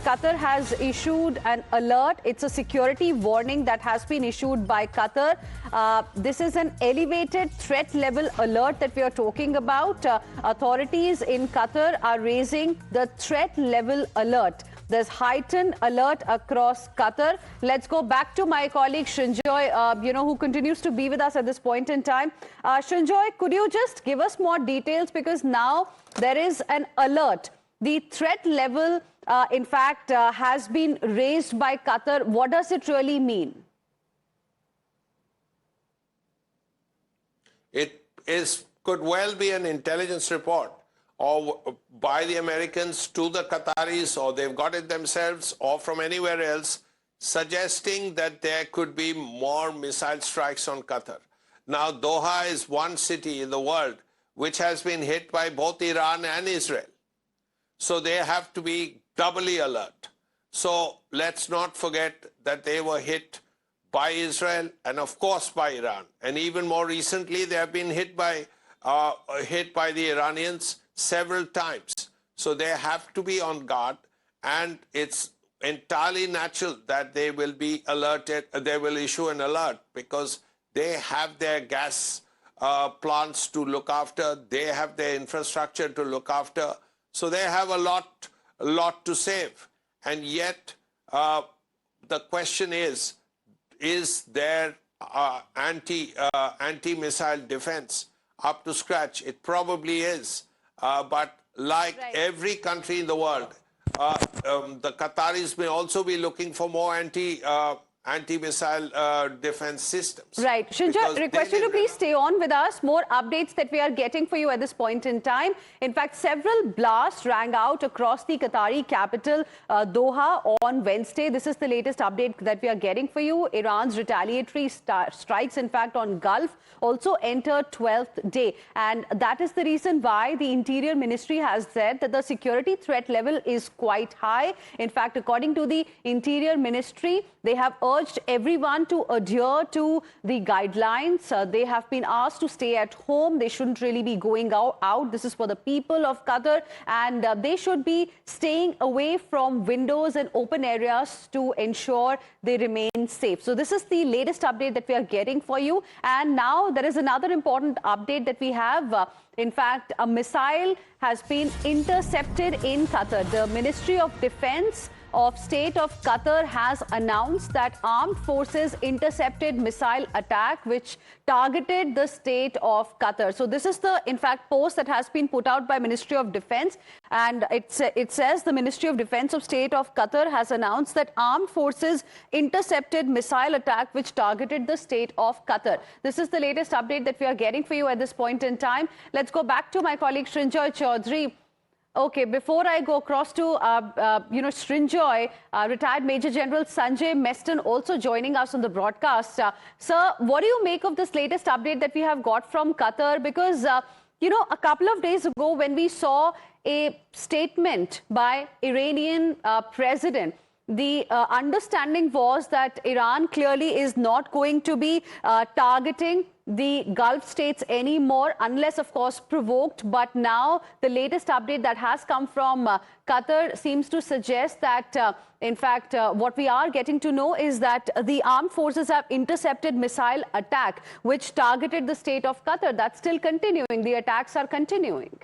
Qatar has issued an alert. It's a security warning that has been issued by Qatar. This is an elevated threat level alert that we are talking about. Authorities in Qatar are raising the threat level alert. There's heightened alert across Qatar. Let's go back to my colleague Srinjoy, who continues to be with us at this point in time. Srinjoy, could you just give us more details, because now there is an alert. The threat level, in fact, has been raised by Qatar. What does it really mean? It could well be an intelligence report, or by the Americans to the Qataris, or they've got it themselves, or from anywhere else, suggesting that there could be more missile strikes on Qatar. Now, Doha is one city in the world which has been hit by both Iran and Israel. So they have to be doubly alert. So let's not forget that they were hit by Israel and, of course, by Iran. And even more recently, they have been hit by the Iranians several times. So they have to be on guard, and it's entirely natural that they will be alerted. They will issue an alert because they have their gas plants to look after. They have their infrastructure to look after. So they have a lot to save. And yet, the question is there anti-missile defense up to scratch? It probably is. But like every country in the world, the Qataris may also be looking for more anti-missile defense systems. Right. Srinjoy, request you to please stay on with us. More updates that we are getting for you at this point in time. In fact, several blasts rang out across the Qatari capital, Doha, on Wednesday. This is the latest update that we are getting for you. Iran's retaliatory strikes, in fact, on Gulf also entered 12th day. And that is the reason why the Interior Ministry has said that the security threat level is quite high. In fact, according to the Interior Ministry, they have urged everyone to adhere to the guidelines. They have been asked to stay at home. They shouldn't really be going out. This is for the people of Qatar, and they should be staying away from windows and open areas to ensure they remain safe. So this is the latest update that we are getting for you. And now there is another important update that we have. In fact, a missile has been intercepted in Qatar. The Ministry of Defense of State of Qatar has announced that armed forces intercepted missile attack which targeted the state of Qatar. So this is the, in fact, post that has been put out by Ministry of Defense, and it says the Ministry of Defense of State of Qatar has announced that armed forces intercepted missile attack which targeted the state of Qatar. This is the latest update that we are getting for you at this point in time. Let's go back to my colleague Srinjoy Chaudhary. Okay, before I go across to, Srinjoy, retired Major General Sanjay Meston also joining us on the broadcast. Sir, what do you make of this latest update that we have got from Qatar? Because, a couple of days ago when we saw a statement by Iranian president, the understanding was that Iran clearly is not going to be targeting the Gulf states anymore, unless, of course, provoked. But now the latest update that has come from Qatar seems to suggest that, in fact, what we are getting to know is that the armed forces have intercepted missile attack, which targeted the state of Qatar. That's still continuing. The attacks are continuing.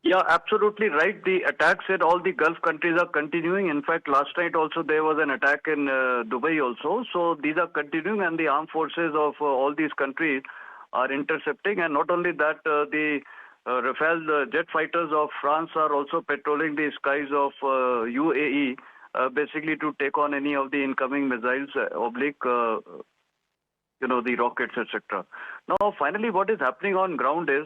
Yeah, absolutely right. The attacks in all the Gulf countries are continuing. In fact, last night also there was an attack in Dubai also. So these are continuing, and the armed forces of all these countries are intercepting. And not only that, the Rafale jet fighters of France are also patrolling the skies of UAE, basically to take on any of the incoming missiles, the rockets, etc. Now, finally, what is happening on ground is,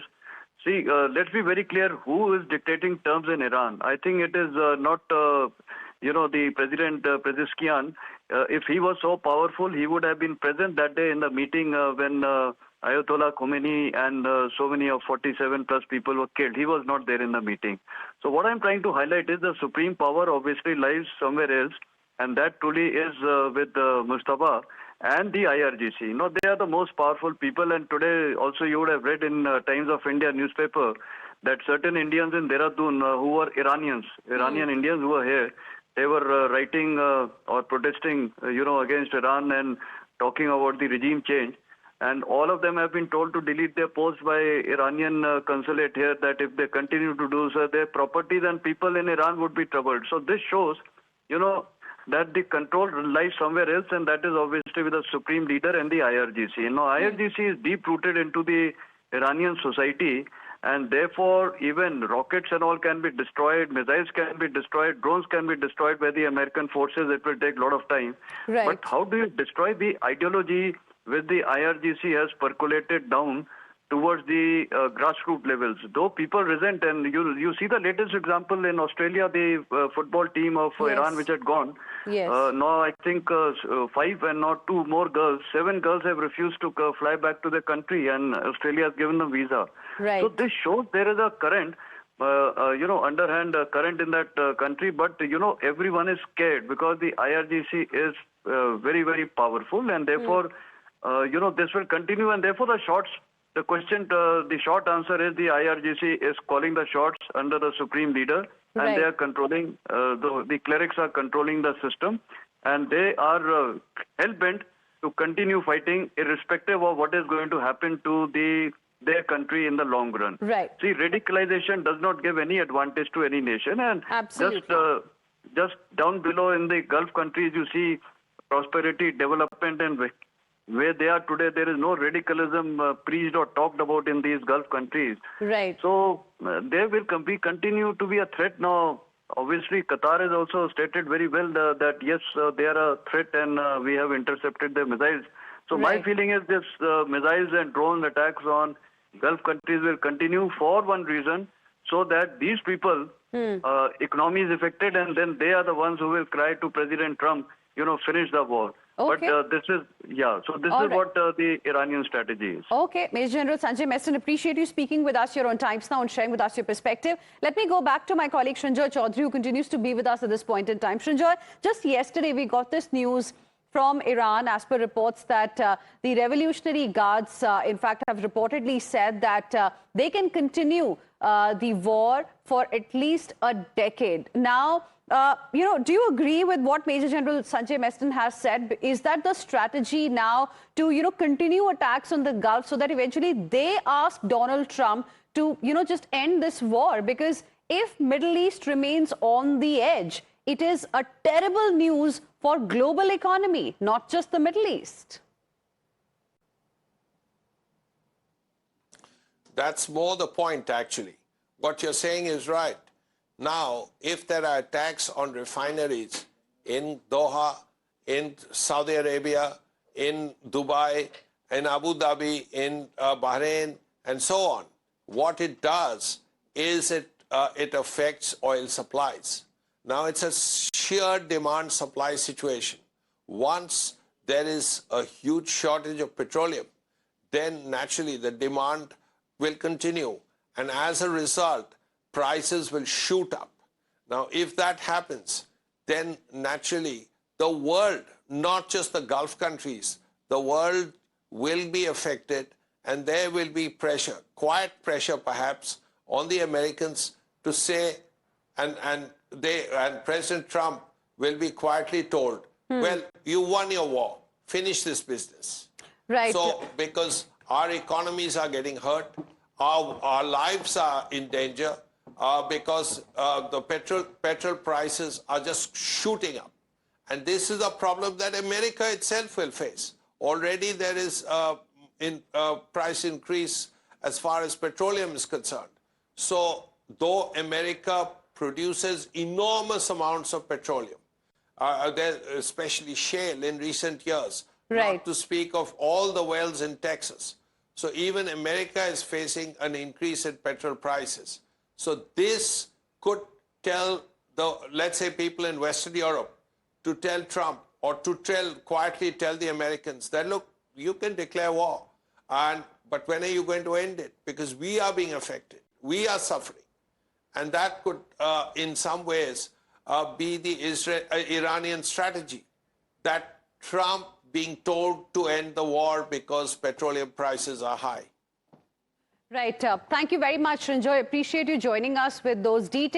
see, let's be very clear who is dictating terms in Iran. I think it is not, the President Pezeshkian. If he was so powerful, he would have been present that day in the meeting when Ayatollah Khomeini and so many of 47 plus people were killed. He was not there in the meeting. So what I'm trying to highlight is the supreme power obviously lies somewhere else, and that truly is with Mustafa and the IRGC. They are the most powerful people, and today also you would have read in Times of India newspaper that certain Indians in Dehradun who were Iranian Indians who were here, they were writing or protesting, against Iran and talking about the regime change. And all of them have been told to delete their posts by Iranian consulate here, that if they continue to do so, their properties and people in Iran would be troubled. So this shows, that the control lies somewhere else, and that is obviously with the supreme leader and the IRGC. IRGC is deep-rooted into the Iranian society, and therefore even rockets and all can be destroyed, missiles can be destroyed, drones can be destroyed by the American forces. It will take a lot of time. Right. But how do you destroy the ideology which the IRGC has percolated down towards the grassroots levels? Though people resent, and you see the latest example in Australia, the football team of Iran which had gone. Yes. Now I think 5 and not 2 more girls, 7 girls have refused to fly back to their country, and Australia has given them visa. Right. So this shows there is a current, underhand current in that country, but everyone is scared because the IRGC is very, very powerful, and therefore, this will continue, and therefore the short answer is the IRGC is calling the shots under the supreme leader, and they are controlling, the clerics are controlling the system, and they are hell-bent to continue fighting irrespective of what is going to happen to their country in the long run. Right. See, radicalization does not give any advantage to any nation, and just down below in the Gulf countries, you see prosperity, development, and where they are today, there is no radicalism preached or talked about in these Gulf countries. Right. So there will continue to be a threat now. Obviously, Qatar has also stated very well that yes, they are a threat, and we have intercepted their missiles. So my feeling is this missiles and drone attacks on Gulf countries will continue for one reason, so that these people, economy is affected, and then they are the ones who will cry to President Trump, finish the war. Okay. But this is what the Iranian strategy is. Okay, Major General Sanjay Meston, appreciate you speaking with us here on Times Now and sharing with us your perspective. Let me go back to my colleague Srinjoy Chaudhary, who continues to be with us at this point in time. Srinjoy, just yesterday we got this news from Iran, as per reports that the Revolutionary Guards, in fact, have reportedly said that they can continue the war for at least a decade. Now, do you agree with what Major General Sanjay Meston has said? Is that the strategy now to, continue attacks on the Gulf so that eventually they ask Donald Trump to, just end this war? Because if Middle East remains on the edge, it is a terrible news for global economy, not just the Middle East. That's more the point, actually. What you're saying is right. Now, if there are attacks on refineries in Doha, in Saudi Arabia, in Dubai, in Abu Dhabi, in Bahrain, and so on, what it does is it affects oil supplies. Now, it's a sheer demand-supply situation. Once there is a huge shortage of petroleum, then naturally the demand will continue. And as a result, prices will shoot up. Now, if that happens, then naturally the world, not just the Gulf countries, the world will be affected, and there will be pressure, quiet pressure perhaps, on the Americans to say, and President Trump will be quietly told, well, you won your war, finish this business. Right. So, because our economies are getting hurt, our lives are in danger, because the petrol prices are just shooting up. And this is a problem that America itself will face. Already there is a price increase as far as petroleum is concerned. So though America produces enormous amounts of petroleum, especially shale in recent years, not to speak of all the wells in Texas. So even America is facing an increase in petrol prices. So this could tell let's say, people in Western Europe to tell Trump or to quietly tell the Americans that, look, you can declare war, but when are you going to end it? Because we are being affected. We are suffering. And that could, in some ways, be the Iranian strategy, that Trump being told to end the war because petroleum prices are high. Right. Thank you very much, Srinjoy. Appreciate you joining us with those details.